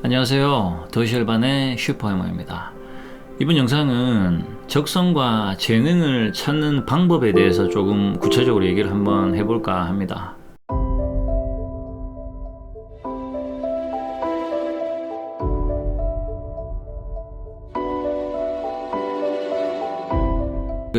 안녕하세요. 도시열반의 슈퍼해머입니다. 이번 영상은 적성과 재능을 찾는 방법에 대해서 조금 구체적으로 얘기를 한번 해볼까 합니다.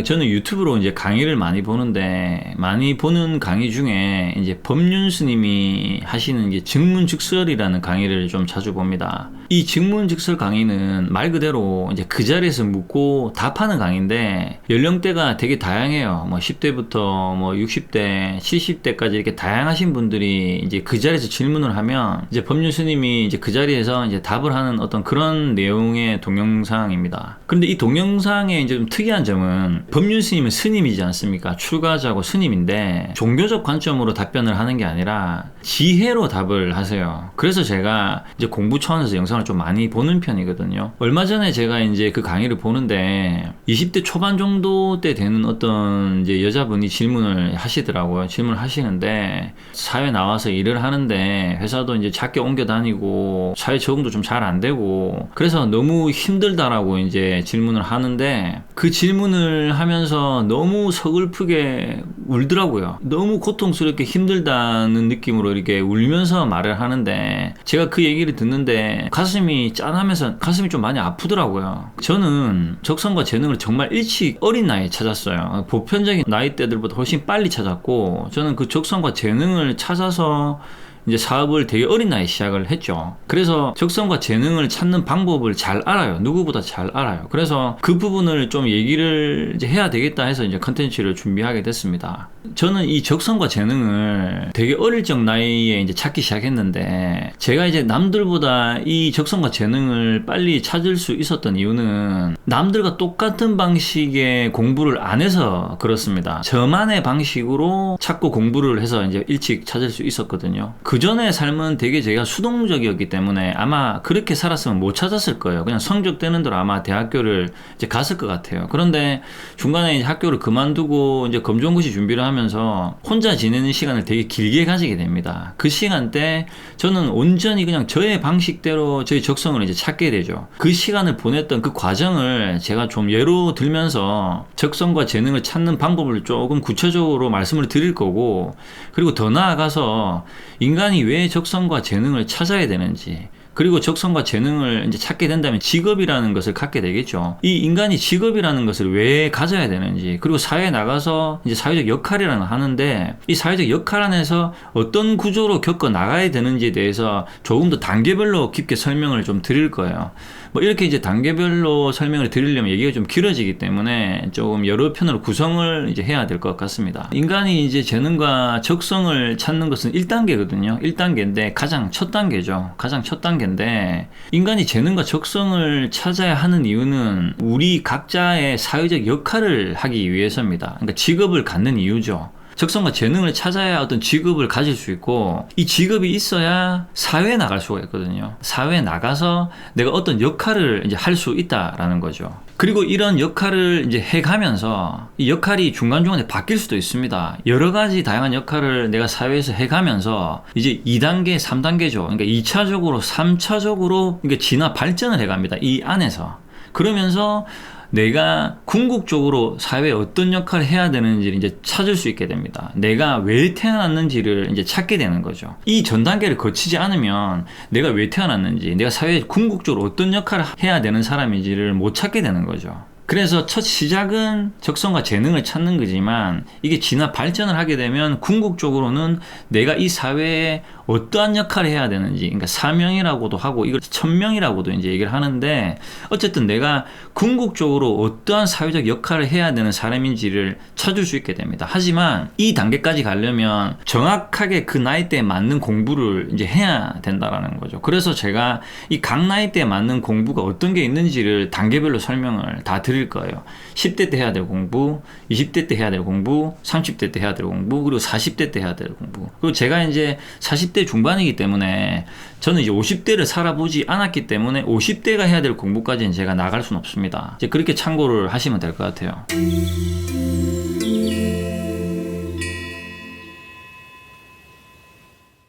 저는 유튜브로 이제 강의를 많이 보는데, 많이 보는 강의 중에 이제 법륜 스님이 하시는 게 증문즉설이라는 강의를 좀 자주 봅니다. 이 증문즉설 강의는 말 그대로 이제 그 자리에서 묻고 답하는 강의인데, 연령대가 되게 다양해요. 뭐 10대부터 뭐 60대, 70대까지 이렇게 다양하신 분들이 이제 그 자리에서 질문을 하면, 이제 법륜 스님이 이제 그 자리에서 이제 답을 하는 어떤 그런 내용의 동영상입니다. 그런데 이 동영상의 이제 좀 특이한 점은, 법륜 스님은 스님이지 않습니까? 출가자고 스님인데 종교적 관점으로 답변을 하는 게 아니라 지혜로 답을 하세요. 그래서 제가 이제 공부 차원에서 영상을 좀 많이 보는 편이거든요. 얼마 전에 제가 이제 그 강의를 보는데 20대 초반 정도 때 되는 어떤 이제 여자분이 질문을 하시더라고요. 질문을 하시는데, 사회 나와서 일을 하는데 회사도 이제 작게 옮겨 다니고 사회 적응도 좀 잘 안 되고 그래서 너무 힘들다라고 이제 질문을 하는데, 그 질문을 하면서 너무 서글프게 울더라고요. 너무 고통스럽게 힘들다는 느낌으로 이렇게 울면서 말을 하는데, 제가 그 얘기를 듣는데 가슴이 짠하면서 가슴이 좀 많이 아프더라고요. 저는 적성과 재능을 정말 일찍 어린 나이에 찾았어요. 보편적인 나이대들보다 훨씬 빨리 찾았고, 저는 그 적성과 재능을 찾아서 이제 사업을 되게 어린 나이에 시작을 했죠. 그래서 적성과 재능을 찾는 방법을 잘 알아요. 누구보다 잘 알아요. 그래서 그 부분을 좀 얘기를 이제 해야 되겠다 해서 이제 컨텐츠를 준비하게 됐습니다. 저는 이 적성과 재능을 되게 어릴 적 나이에 이제 찾기 시작했는데, 제가 이제 남들보다 이 적성과 재능을 빨리 찾을 수 있었던 이유는 남들과 똑같은 방식의 공부를 안 해서 그렇습니다. 저만의 방식으로 찾고 공부를 해서 이제 일찍 찾을 수 있었거든요. 그 전에 삶은 되게 제가 수동적이었기 때문에 아마 그렇게 살았으면 못 찾았을 거예요. 그냥 성적 되는 대로 아마 대학교를 이제 갔을 것 같아요. 그런데 중간에 이제 학교를 그만두고 이제 검정고시 준비를 하면서 혼자 지내는 시간을 되게 길게 가지게 됩니다. 그 시간 때 저는 온전히 그냥 저의 방식대로 저의 적성을 이제 찾게 되죠. 그 시간을 보냈던 그 과정을 제가 좀 예로 들면서 적성과 재능을 찾는 방법을 조금 구체적으로 말씀을 드릴 거고, 그리고 더 나아가서 인간이 왜 적성과 재능을 찾아야 되는지, 그리고 적성과 재능을 이제 찾게 된다면 직업이라는 것을 갖게 되겠죠. 이 인간이 직업이라는 것을 왜 가져야 되는지, 그리고 사회에 나가서 이제 사회적 역할이라는 걸 하는데, 이 사회적 역할 안에서 어떤 구조로 겪어 나가야 되는지에 대해서 조금 더 단계별로 깊게 설명을 좀 드릴 거예요. 뭐 이렇게 이제 단계별로 설명을 드리려면 얘기가 좀 길어지기 때문에 조금 여러 편으로 구성을 이제 해야 될 것 같습니다. 인간이 이제 재능과 적성을 찾는 것은 1단계거든요. 1단계인데 가장 첫 단계죠. 가장 첫 단계인데, 인간이 재능과 적성을 찾아야 하는 이유는 우리 각자의 사회적 역할을 하기 위해서입니다. 그러니까 직업을 갖는 이유죠. 적성과 재능을 찾아야 어떤 직업을 가질 수 있고, 이 직업이 있어야 사회에 나갈 수가 있거든요. 사회에 나가서 내가 어떤 역할을 이제 할 수 있다라는 거죠. 그리고 이런 역할을 이제 해가면서 이 역할이 중간중간에 바뀔 수도 있습니다. 여러 가지 다양한 역할을 내가 사회에서 해가면서 이제 2단계, 3단계죠. 그러니까 2차적으로, 3차적으로 이게 진화 발전을 해갑니다. 이 안에서. 그러면서 내가 궁극적으로 사회에 어떤 역할을 해야 되는지를 이제 찾을 수 있게 됩니다. 내가 왜 태어났는지를 이제 찾게 되는 거죠. 이 전 단계를 거치지 않으면 내가 왜 태어났는지, 내가 사회에 궁극적으로 어떤 역할을 해야 되는 사람인지를 못 찾게 되는 거죠. 그래서 첫 시작은 적성과 재능을 찾는 거지만, 이게 진화 발전을 하게 되면 궁극적으로는 내가 이 사회에 어떠한 역할을 해야 되는지, 그러니까 사명이라고도 하고 이걸 천명이라고도 이제 얘기를 하는데, 어쨌든 내가 궁극적으로 어떠한 사회적 역할을 해야 되는 사람인지를 찾을 수 있게 됩니다. 하지만 이 단계까지 가려면 정확하게 그 나이대에 맞는 공부를 이제 해야 된다라는 거죠. 그래서 제가 이 각 나이대에 맞는 공부가 어떤 게 있는지를 단계별로 설명을 다 드릴 거예요. 10대 때 해야 될 공부, 20대 때 해야 될 공부, 30대 때 해야 될 공부, 그리고 40대 때 해야 될 공부. 그리고 제가 이제 40대 중반이기 때문에, 저는 이제 50대를 살아보지 않았기 때문에 50대가 해야 될 공부까지는 제가 나갈 수는 없습니다. 이제 그렇게 참고를 하시면 될 것 같아요.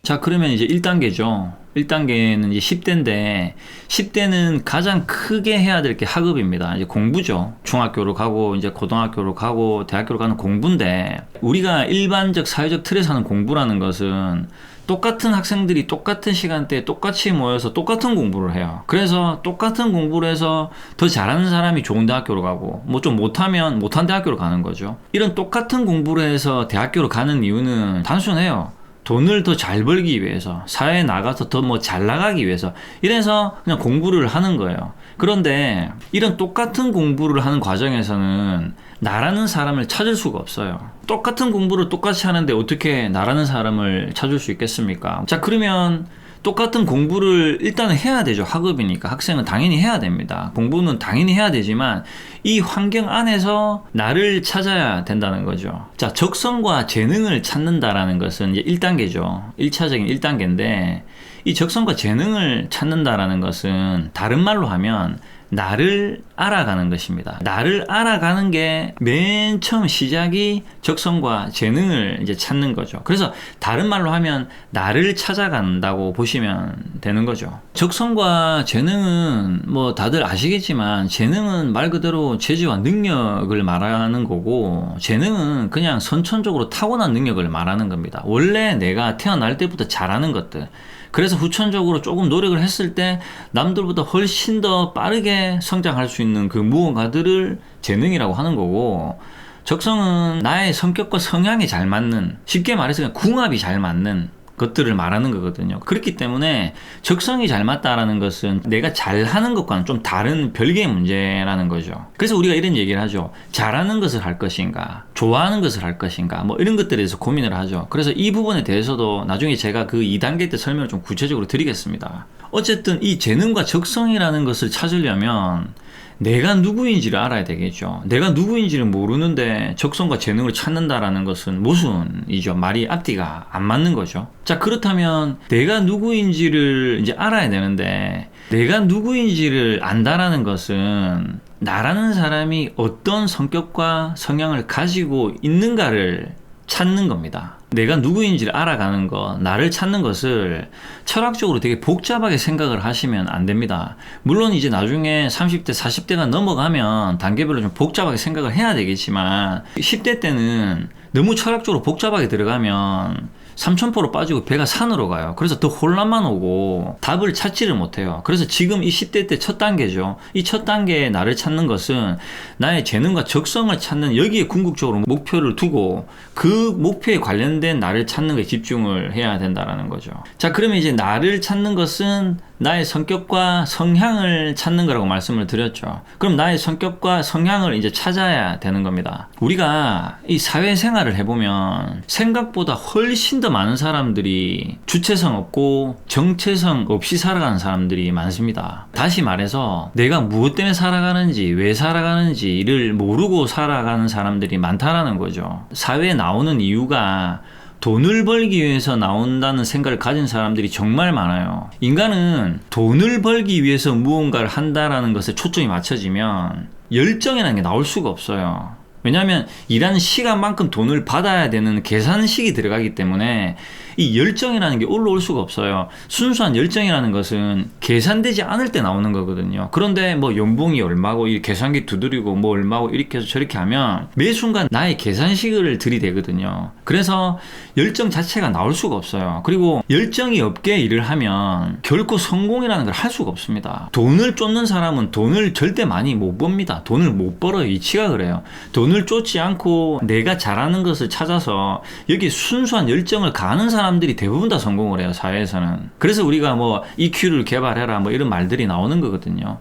자, 그러면 이제 1단계죠. 1단계는 이제 10대인데 10대는 가장 크게 해야 될 게 학업입니다. 이제 공부죠. 중학교로 가고 이제 고등학교로 가고 대학교로 가는 공부인데 우리가 일반적 사회적 틀에서 하는 공부라는 것은 똑같은 학생들이 똑같은 시간대에 똑같이 모여서 똑같은 공부를 해요. 그래서 똑같은 공부를 해서 더 잘하는 사람이 좋은 대학교로 가고 뭐 좀 못하면 못한 대학교로 가는 거죠. 이런 똑같은 공부를 해서 대학교로 가는 이유는 단순해요. 돈을 더 잘 벌기 위해서, 사회에 나가서 더 뭐 잘 나가기 위해서, 이래서 그냥 공부를 하는 거예요. 그런데 이런 똑같은 공부를 하는 과정에서는 나라는 사람을 찾을 수가 없어요. 똑같은 공부를 똑같이 하는데 어떻게 나라는 사람을 찾을 수 있겠습니까? 자, 그러면 똑같은 공부를 일단은 해야 되죠. 학업이니까 학생은 당연히 해야 됩니다. 공부는 당연히 해야 되지만 이 환경 안에서 나를 찾아야 된다는 거죠. 자, 적성과 재능을 찾는다라는 것은 이제 1단계죠. 1차적인 1단계인데 이 적성과 재능을 찾는다라는 것은 다른 말로 하면 나를 알아가는 것입니다. 나를 알아가는 게 맨 처음 시작이 적성과 재능을 이제 찾는 거죠. 그래서 다른 말로 하면 나를 찾아간다고 보시면 되는 거죠. 적성과 재능은 뭐 다들 아시겠지만 재능은 말 그대로 재주와 능력을 말하는 거고 재능은 그냥 선천적으로 타고난 능력을 말하는 겁니다. 원래 내가 태어날 때부터 잘하는 것들, 그래서 후천적으로 조금 노력을 했을 때 남들보다 훨씬 더 빠르게 성장할 수 있는 그 무언가들을 재능이라고 하는 거고, 적성은 나의 성격과 성향이 잘 맞는, 쉽게 말해서 그냥 궁합이 잘 맞는 것들을 말하는 거거든요. 그렇기 때문에 적성이 잘 맞다라는 것은 내가 잘하는 것과는 좀 다른 별개의 문제라는 거죠. 그래서 우리가 이런 얘기를 하죠. 잘하는 것을 할 것인가, 좋아하는 것을 할 것인가, 뭐 이런 것들에 대해서 고민을 하죠. 그래서 이 부분에 대해서도 나중에 제가 그 2단계 때 설명을 좀 구체적으로 드리겠습니다. 어쨌든 이 재능과 적성이라는 것을 찾으려면 내가 누구인지를 알아야 되겠죠. 내가 누구인지를 모르는데 적성과 재능을 찾는다라는 것은 모순이죠. 말이 앞뒤가 안 맞는 거죠. 자, 그렇다면 내가 누구인지를 이제 알아야 되는데 내가 누구인지를 안다라는 것은 나라는 사람이 어떤 성격과 성향을 가지고 있는가를 찾는 겁니다. 내가 누구인지를 알아가는 것, 나를 찾는 것을 철학적으로 되게 복잡하게 생각을 하시면 안 됩니다. 물론 이제 나중에 30대, 40대가 넘어가면 단계별로 좀 복잡하게 생각을 해야 되겠지만 10대 때는 너무 철학적으로 복잡하게 들어가면 삼천포로 빠지고 배가 산으로 가요. 그래서 더 혼란만 오고 답을 찾지를 못해요. 그래서 지금 이 10대 때 첫 단계죠. 이 첫 단계에 나를 찾는 것은 나의 재능과 적성을 찾는, 여기에 궁극적으로 목표를 두고 그 목표에 관련된 나를 찾는 것에 집중을 해야 된다는 거죠. 자, 그러면 이제 나를 찾는 것은 나의 성격과 성향을 찾는 거라고 말씀을 드렸죠. 그럼 나의 성격과 성향을 이제 찾아야 되는 겁니다. 우리가 이 사회생활을 해보면 생각보다 훨씬 더 많은 사람들이 주체성 없고 정체성 없이 살아가는 사람들이 많습니다. 다시 말해서 내가 무엇 때문에 살아가는지, 왜 살아가는지를 모르고 살아가는 사람들이 많다라는 거죠. 사회에 나오는 이유가 돈을 벌기 위해서 나온다는 생각을 가진 사람들이 정말 많아요. 인간은 돈을 벌기 위해서 무언가를 한다라는 것에 초점이 맞춰지면 열정이라는 게 나올 수가 없어요. 왜냐하면 일하는 시간만큼 돈을 받아야 되는 계산식이 들어가기 때문에 이 열정이라는 게 올라올 수가 없어요. 순수한 열정이라는 것은 계산되지 않을 때 나오는 거거든요. 그런데 뭐 연봉이 얼마고 이 계산기 두드리고 뭐 얼마고 이렇게 해서 저렇게 하면 매 순간 나의 계산식을 들이대거든요. 그래서 열정 자체가 나올 수가 없어요. 그리고 열정이 없게 일을 하면 결코 성공이라는 걸 할 수가 없습니다. 돈을 쫓는 사람은 돈을 절대 많이 못 법니다. 돈을 못 벌어요. 이치가 그래요. 돈을 쫓지 않고 내가 잘하는 것을 찾아서 여기 순수한 열정을 가하는 사람들이 대부분 다 성공을 해요, 사회에서는. 그래서 우리가 뭐 EQ를 개발해라 뭐 이런 말들이 나오는 거거든요.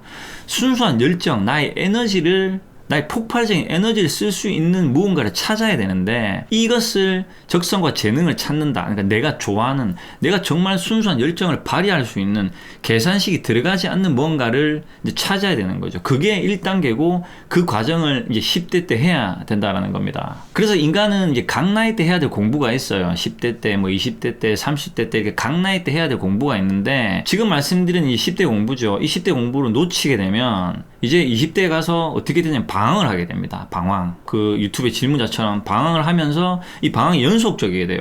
순수한 열정, 나의 에너지를, 나의 폭발적인 에너지를 쓸 수 있는 무언가를 찾아야 되는데 이것을 적성과 재능을 찾는다. 그러니까 내가 좋아하는, 내가 정말 순수한 열정을 발휘할 수 있는 계산식이 들어가지 않는 뭔가를 이제 찾아야 되는 거죠. 그게 1단계고 그 과정을 이제 10대 때 해야 된다라는 겁니다. 그래서 인간은 이제 각 나이 때 해야 될 공부가 있어요. 10대 때, 뭐 20대 때, 30대 때 이렇게 각 나이 때 해야 될 공부가 있는데 지금 말씀드린 이 10대 공부죠. 이 10대 공부를 놓치게 되면 이제 20대에 가서 어떻게 되냐면 방황을 하게 됩니다. 방황. 그 유튜브의 질문자처럼 방황을 하면서 이 방황이 연속적이게 돼요.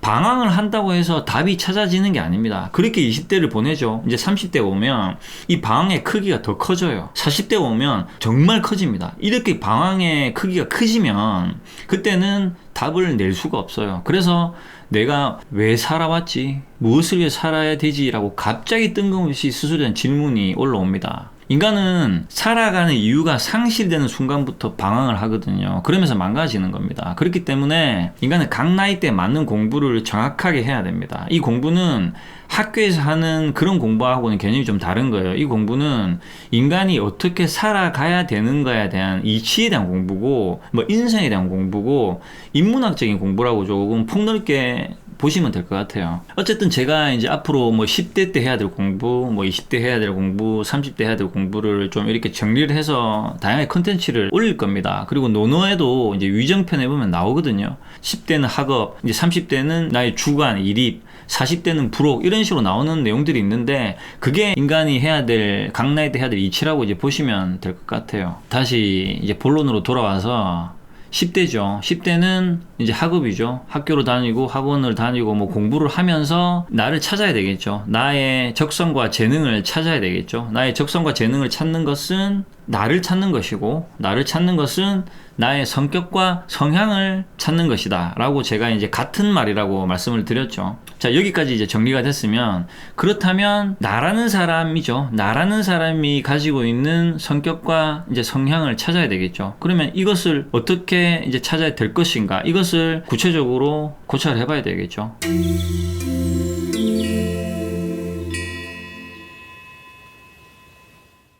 방황을 한다고 해서 답이 찾아지는 게 아닙니다. 그렇게 20대를 보내죠. 이제 30대 오면 이 방황의 크기가 더 커져요. 40대 오면 정말 커집니다. 이렇게 방황의 크기가 크지면 그때는 답을 낼 수가 없어요. 그래서 내가 왜 살아왔지? 무엇을 위해 살아야 되지? 라고 갑자기 뜬금없이 스스로에 대한 질문이 올라옵니다. 인간은 살아가는 이유가 상실되는 순간부터 방황을 하거든요. 그러면서 망가지는 겁니다. 그렇기 때문에 인간은 각 나이대에 맞는 공부를 정확하게 해야 됩니다. 이 공부는 학교에서 하는 그런 공부하고는 개념이 좀 다른 거예요. 이 공부는 인간이 어떻게 살아가야 되는가에 대한 이치에 대한 공부고, 뭐 인생에 대한 공부고, 인문학적인 공부라고 조금 폭넓게 보시면 될 것 같아요. 어쨌든 제가 이제 앞으로 뭐 10대 때 해야 될 공부, 뭐 20대 해야 될 공부, 30대 해야 될 공부를 좀 이렇게 정리를 해서 다양하게 컨텐츠를 올릴 겁니다. 그리고 논어에도 이제 위정편에 보면 나오거든요. 10대는 학업, 이제 30대는 나의 주관, 일입, 40대는 부록, 이런 식으로 나오는 내용들이 있는데, 그게 인간이 해야 될, 각 나이 때 해야 될 이치라고 이제 보시면 될 것 같아요. 다시 이제 본론으로 돌아와서 10대죠. 10대는 이제 학업이죠. 학교를 다니고 학원을 다니고 뭐 공부를 하면서 나를 찾아야 되겠죠. 나의 적성과 재능을 찾아야 되겠죠. 나의 적성과 재능을 찾는 것은 나를 찾는 것이고, 나를 찾는 것은 나의 성격과 성향을 찾는 것이다 라고 제가 이제 같은 말이라고 말씀을 드렸죠. 자, 여기까지 이제 정리가 됐으면, 그렇다면 나라는 사람이죠. 나라는 사람이 가지고 있는 성격과 이제 성향을 찾아야 되겠죠. 그러면 이것을 어떻게 이제 찾아야 될 것인가, 이것을 구체적으로 고찰을 해봐야 되겠죠.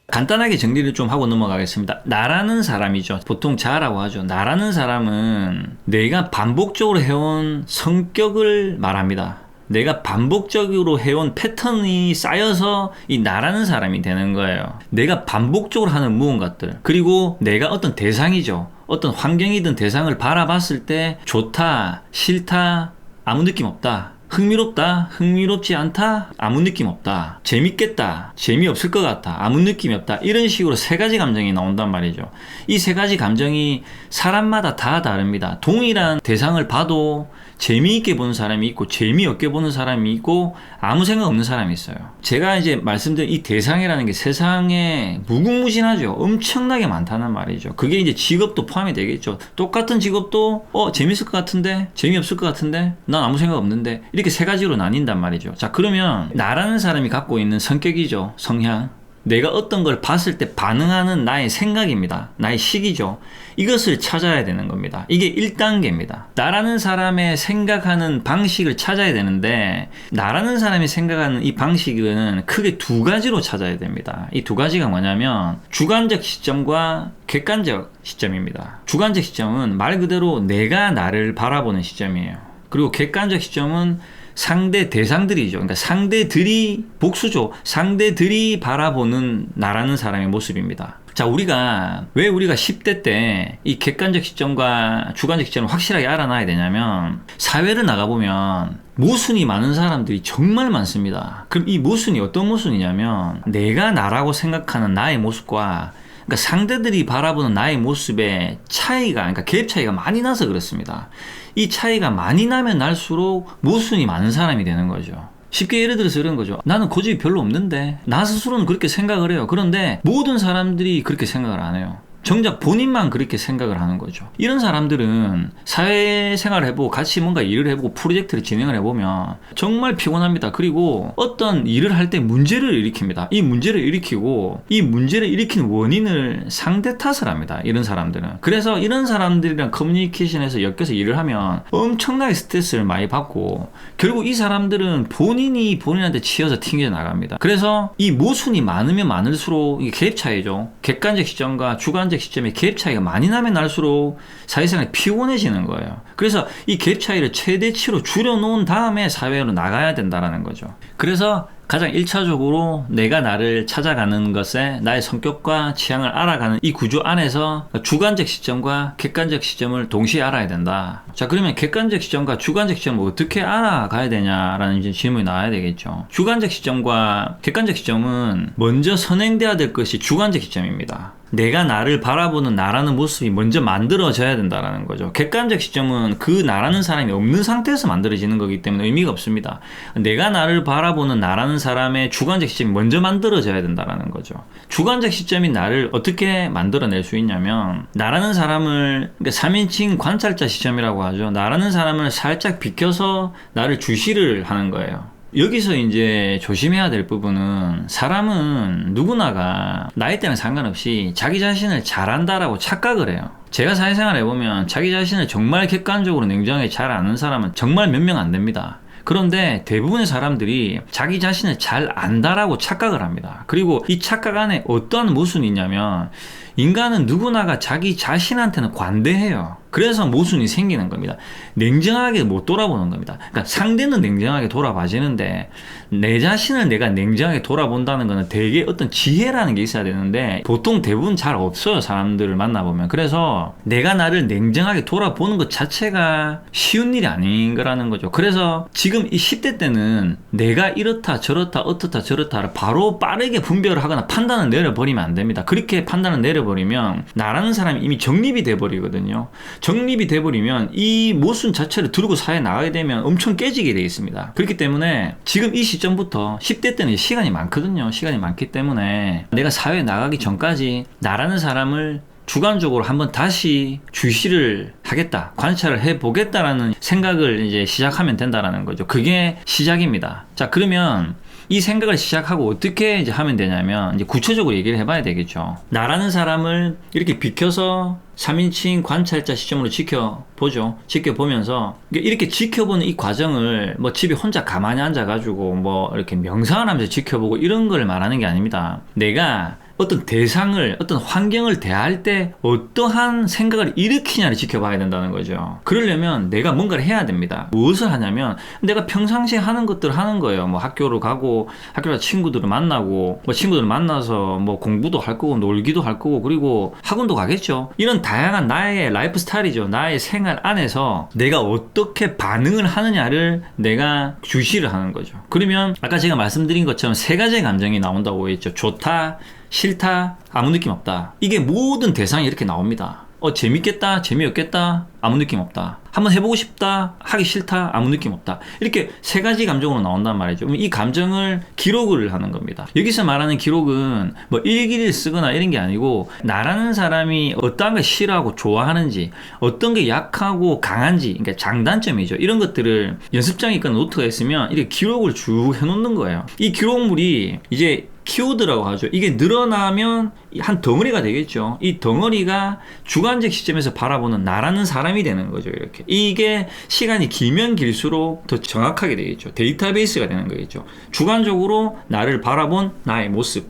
간단하게 정리를 좀 하고 넘어가겠습니다. 나라는 사람이죠. 보통 자라고 하죠. 나라는 사람은 내가 반복적으로 해온 성격을 말합니다. 내가 반복적으로 해온 패턴이 쌓여서 이 나라는 사람이 되는 거예요. 내가 반복적으로 하는 무언가들, 그리고 내가 어떤 대상이죠. 어떤 환경이든 대상을 바라봤을 때 좋다, 싫다, 아무 느낌 없다, 흥미롭다, 흥미롭지 않다, 아무 느낌 없다, 재밌겠다, 재미없을 것 같다, 아무 느낌이 없다, 이런 식으로 세 가지 감정이 나온단 말이죠. 이 세 가지 감정이 사람마다 다 다릅니다. 동일한 대상을 봐도 재미있게 보는 사람이 있고 재미없게 보는 사람이 있고 아무 생각 없는 사람이 있어요. 제가 이제 말씀드린 이 대상이라는 게 세상에 무궁무진하죠. 엄청나게 많다는 말이죠. 그게 이제 직업도 포함이 되겠죠. 똑같은 직업도 재밌을 것 같은데, 재미없을 것 같은데, 난 아무 생각 없는데, 이렇게 세 가지로 나뉜단 말이죠. 자, 그러면 나라는 사람이 갖고 있는 성격이죠. 성향. 내가 어떤 걸 봤을 때 반응하는 나의 생각입니다. 나의 식이죠. 이것을 찾아야 되는 겁니다. 이게 1단계입니다. 나라는 사람의 생각하는 방식을 찾아야 되는데, 나라는 사람이 생각하는 이 방식은 크게 두 가지로 찾아야 됩니다. 이 두 가지가 뭐냐면 주관적 시점과 객관적 시점입니다. 주관적 시점은 말 그대로 내가 나를 바라보는 시점이에요. 그리고 객관적 시점은 상대 대상들이죠. 그러니까 상대들이 복수죠. 상대들이 바라보는 나라는 사람의 모습입니다. 자, 왜 우리가 10대 때 이 객관적 시점과 주관적 시점을 확실하게 알아놔야 되냐면, 사회를 나가보면 모순이 많은 사람들이 정말 많습니다. 그럼 이 모순이 어떤 모순이냐면, 내가 나라고 생각하는 나의 모습과 그러니까 상대들이 바라보는 나의 모습의 차이가, 그러니까 갭 차이가 많이 나서 그렇습니다. 이 차이가 많이 나면 날수록 모순이 많은 사람이 되는 거죠. 쉽게 예를 들어서 이런 거죠. 나는 고집이 별로 없는데, 나 스스로는 그렇게 생각을 해요. 그런데 모든 사람들이 그렇게 생각을 안 해요. 정작 본인만 그렇게 생각을 하는 거죠. 이런 사람들은 사회생활을 해보고 같이 뭔가 일을 해보고 프로젝트를 진행을 해보면 정말 피곤합니다. 그리고 어떤 일을 할 때 문제를 일으킵니다. 이 문제를 일으키고 이 문제를 일으킨 원인을 상대 탓을 합니다. 이런 사람들은. 그래서 이런 사람들이랑 커뮤니케이션에서 엮여서 일을 하면 엄청나게 스트레스를 많이 받고, 결국 이 사람들은 본인이 본인한테 치여서 튕겨 나갑니다. 그래서 이 모순이 많으면 많을수록 이게 갭 차이죠. 객관적 시점과 주관적 주관적 시점에 갭 차이가 많이 나면 날수록 사회생활이 피곤해지는 거예요. 그래서 이 갭 차이를 최대치로 줄여놓은 다음에 사회로 나가야 된다라는 거죠. 그래서 가장 1차적으로 내가 나를 찾아가는 것에 나의 성격과 취향을 알아가는 이 구조 안에서 주관적 시점과 객관적 시점을 동시에 알아야 된다. 자, 그러면 객관적 시점과 주관적 시점을 어떻게 알아가야 되냐라는 이제 질문이 나와야 되겠죠. 주관적 시점과 객관적 시점은 먼저 선행돼야 될 것이 주관적 시점입니다. 내가 나를 바라보는 나라는 모습이 먼저 만들어져야 된다는 거죠. 객관적 시점은 그 나라는 사람이 없는 상태에서 만들어지는 거기 때문에 의미가 없습니다. 내가 나를 바라보는 나라는 사람의 주관적 시점이 먼저 만들어져야 된다는 거죠. 주관적 시점이 나를 어떻게 만들어낼 수 있냐면, 나라는 사람을, 그러니까 3인칭 관찰자 시점이라고 하죠. 나라는 사람을 살짝 비켜서 나를 주시를 하는 거예요. 여기서 이제 조심해야 될 부분은, 사람은 누구나가 나이대는 상관없이 자기 자신을 잘한다라고 착각을 해요. 제가 사회생활 해보면 자기 자신을 정말 객관적으로 냉정하게 잘 아는 사람은 정말 몇 명 안 됩니다. 그런데 대부분의 사람들이 자기 자신을 잘 안다라고 착각을 합니다. 그리고 이 착각 안에 어떠한 모순이 있냐면, 인간은 누구나가 자기 자신한테는 관대해요. 그래서 모순이 생기는 겁니다. 냉정하게 못 돌아보는 겁니다. 그러니까 상대는 냉정하게 돌아봐지는데 내 자신을 내가 냉정하게 돌아본다는 거는 되게 어떤 지혜라는 게 있어야 되는데 보통 대부분 잘 없어요, 사람들을 만나보면. 그래서 내가 나를 냉정하게 돌아보는 것 자체가 쉬운 일이 아닌 거라는 거죠. 그래서 지금 이 10대 때는 내가 이렇다 저렇다 어떻다 저렇다를 바로 빠르게 분별을 하거나 판단을 내려버리면 안 됩니다. 그렇게 판단을 내려버리면 나라는 사람이 이미 정립이 돼버리거든요. 정립이 돼버리면 이 모순 자체를 들고 사회에 나가게 되면 엄청 깨지게 되어 있습니다. 그렇기 때문에 지금 이 시점부터 10대 때는 시간이 많거든요. 시간이 많기 때문에 내가 사회에 나가기 전까지 나라는 사람을 주관적으로 한번 다시 주시를 하겠다, 관찰을 해보겠다라는 생각을 이제 시작하면 된다라는 거죠. 그게 시작입니다. 자, 그러면 이 생각을 시작하고 어떻게 이제 하면 되냐면, 이제 구체적으로 얘기를 해봐야 되겠죠. 나라는 사람을 이렇게 비켜서 3인칭 관찰자 시점으로 지켜보죠. 지켜보면서 이렇게 지켜보는 이 과정을 뭐 집에 혼자 가만히 앉아가지고 뭐 이렇게 명상을 하면서 지켜보고 이런 걸 말하는 게 아닙니다. 내가 어떤 대상을, 어떤 환경을 대할 때 어떠한 생각을 일으키냐를 지켜봐야 된다는 거죠. 그러려면 내가 뭔가를 해야 됩니다. 무엇을 하냐면 내가 평상시에 하는 것들을 하는 거예요. 뭐 학교를 가고, 학교 가서 친구들을 만나고, 뭐 친구들을 만나서 뭐 공부도 할 거고, 놀기도 할 거고, 그리고 학원도 가겠죠. 이런 다양한 나의 라이프 스타일이죠. 나의 생활 안에서 내가 어떻게 반응을 하느냐를 내가 주시를 하는 거죠. 그러면 아까 제가 말씀드린 것처럼 세 가지의 감정이 나온다고 했죠. 좋다, 싫다, 아무 느낌 없다. 이게 모든 대상이 이렇게 나옵니다. 재밌겠다, 재미없겠다, 아무 느낌 없다. 한번 해보고 싶다, 하기 싫다, 아무 느낌 없다. 이렇게 세 가지 감정으로 나온단 말이죠. 이 감정을 기록을 하는 겁니다. 여기서 말하는 기록은 뭐 일기를 쓰거나 이런 게 아니고, 나라는 사람이 어떤 걸 싫어하고 좋아하는지, 어떤 게 약하고 강한지, 그러니까 장단점이죠. 이런 것들을 연습장에 있거나 노트가 있으면 이렇게 기록을 쭉 해놓는 거예요. 이 기록물이 이제 키워드라고 하죠. 이게 늘어나면 한 덩어리가 되겠죠. 이 덩어리가 주관적 시점에서 바라보는 나라는 사람이 되는 거죠. 이렇게. 이게 시간이 길면 길수록 더 정확하게 되겠죠. 데이터베이스가 되는 거겠죠. 주관적으로 나를 바라본 나의 모습,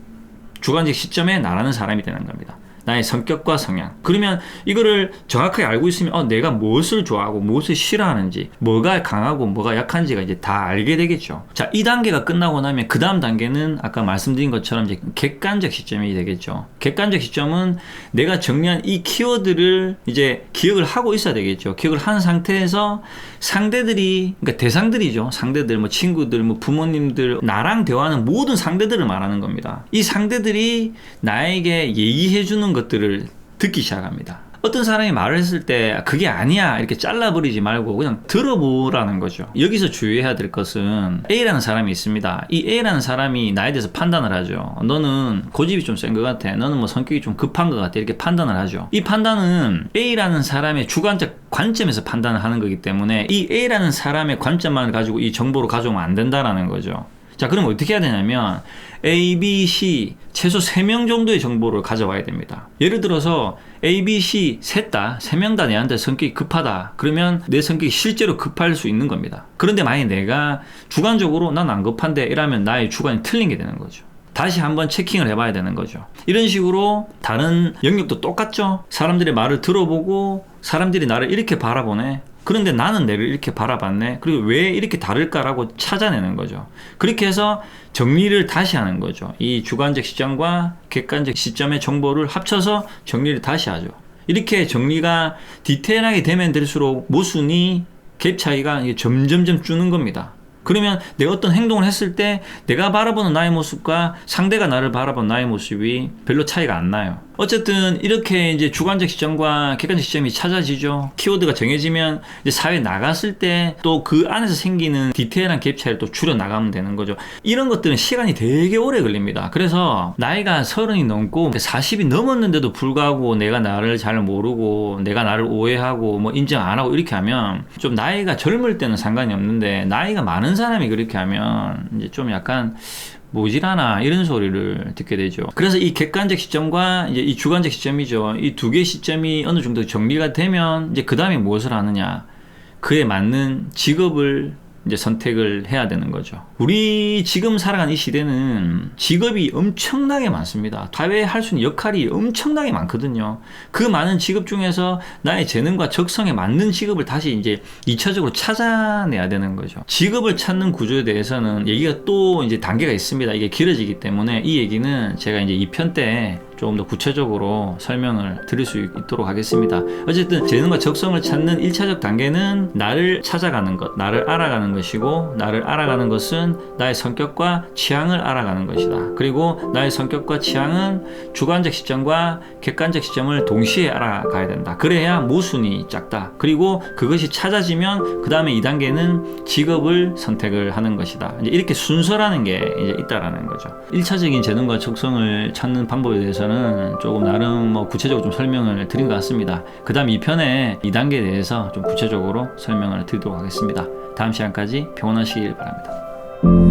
주관적 시점에 나라는 사람이 되는 겁니다. 나의 성격과 성향. 그러면 이거를 정확하게 알고 있으면 내가 무엇을 좋아하고 무엇을 싫어하는지, 뭐가 강하고 뭐가 약한지가 이제 다 알게 되겠죠. 자, 이 단계가 끝나고 나면 그 다음 단계는 아까 말씀드린 것처럼 이제 객관적 시점이 되겠죠. 객관적 시점은 내가 정리한 이 키워드를 이제 기억을 하고 있어야 되겠죠. 기억을 한 상태에서 상대들이, 그러니까 대상들이죠. 상대들, 뭐 친구들, 뭐 부모님들, 나랑 대화하는 모든 상대들을 말하는 겁니다. 이 상대들이 나에게 얘기해주는 것들을 듣기 시작합니다. 어떤 사람이 말을 했을 때 그게 아니야 이렇게 잘라버리지 말고 그냥 들어보라는 거죠. 여기서 주의해야 될 것은, A라는 사람이 있습니다. 이 A라는 사람이 나에 대해서 판단을 하죠. 너는 고집이 좀 센 것 같아, 너는 뭐 성격이 좀 급한 것 같아, 이렇게 판단을 하죠. 이 판단은 A라는 사람의 주관적 관점에서 판단을 하는 거기 때문에 이 A라는 사람의 관점만 가지고 이 정보를 가져오면 안 된다라는 거죠. 자, 그럼 어떻게 해야 되냐면 A, B, C 최소 3명 정도의 정보를 가져와야 됩니다. 예를 들어서 A, B, C 셋 다, 3명 다 내한테 성격이 급하다. 그러면 내 성격이 실제로 급할 수 있는 겁니다. 그런데 만약에 내가 주관적으로 난 안 급한데 이러면 나의 주관이 틀린 게 되는 거죠. 다시 한번 체킹을 해봐야 되는 거죠. 이런 식으로 다른 영역도 똑같죠. 사람들의 말을 들어보고 사람들이 나를 이렇게 바라보네. 그런데 나는 내를 이렇게 바라봤네. 그리고 왜 이렇게 다를까라고 찾아내는 거죠. 그렇게 해서 정리를 다시 하는 거죠. 이 주관적 시점과 객관적 시점의 정보를 합쳐서 정리를 다시 하죠. 이렇게 정리가 디테일하게 되면 될수록 모순이 갭 차이가 점점점 주는 겁니다. 그러면 내가 어떤 행동을 했을 때 내가 바라보는 나의 모습과 상대가 나를 바라보는 나의 모습이 별로 차이가 안 나요. 어쨌든 이렇게 이제 주관적 시점과 객관적 시점이 찾아지죠. 키워드가 정해지면 이제 사회에 나갔을 때 또 그 안에서 생기는 디테일한 갭 차이를 또 줄여 나가면 되는 거죠. 이런 것들은 시간이 되게 오래 걸립니다. 그래서 나이가 30이 넘고 40이 넘었는데도 불구하고 내가 나를 잘 모르고 내가 나를 오해하고 뭐 인정 안 하고 이렇게 하면 좀 나이가 젊을 때는 상관이 없는데 나이가 많은 사람이 그렇게 하면 이제 좀 약간 모질하나 이런 소리를 듣게 되죠. 그래서 이 객관적 시점과 이제 이 주관적 시점이죠. 이 두 개의 시점이 어느 정도 정리가 되면 이제 그 다음에 무엇을 하느냐, 그에 맞는 직업을 이제 선택을 해야 되는 거죠. 우리 지금 살아가는 이 시대는 직업이 엄청나게 많습니다. 사회에 할 수 있는 역할이 엄청나게 많거든요. 그 많은 직업 중에서 나의 재능과 적성에 맞는 직업을 다시 이제 2차적으로 찾아내야 되는 거죠. 직업을 찾는 구조에 대해서는 얘기가 또 이제 단계가 있습니다. 이게 길어지기 때문에 이 얘기는 제가 이제 2편 때 조금 더 구체적으로 설명을 드릴 수 있도록 하겠습니다. 어쨌든 재능과 적성을 찾는 1차적 단계는 나를 찾아가는 것, 나를 알아가는 것이고, 나를 알아가는 것은 나의 성격과 취향을 알아가는 것이다. 그리고 나의 성격과 취향은 주관적 시점과 객관적 시점을 동시에 알아가야 된다. 그래야 모순이 작다. 그리고 그것이 찾아지면 그 다음에 2단계는 직업을 선택을 하는 것이다. 이제 이렇게 순서라는 게 이제 있다라는 거죠. 1차적인 재능과 적성을 찾는 방법에 대해서는 조금 나름 뭐 구체적으로 좀 설명을 드린 것 같습니다. 그 다음 2편에 2단계에 대해서 좀 구체적으로 설명을 드리도록 하겠습니다. 다음 시간까지 평온하시길 바랍니다.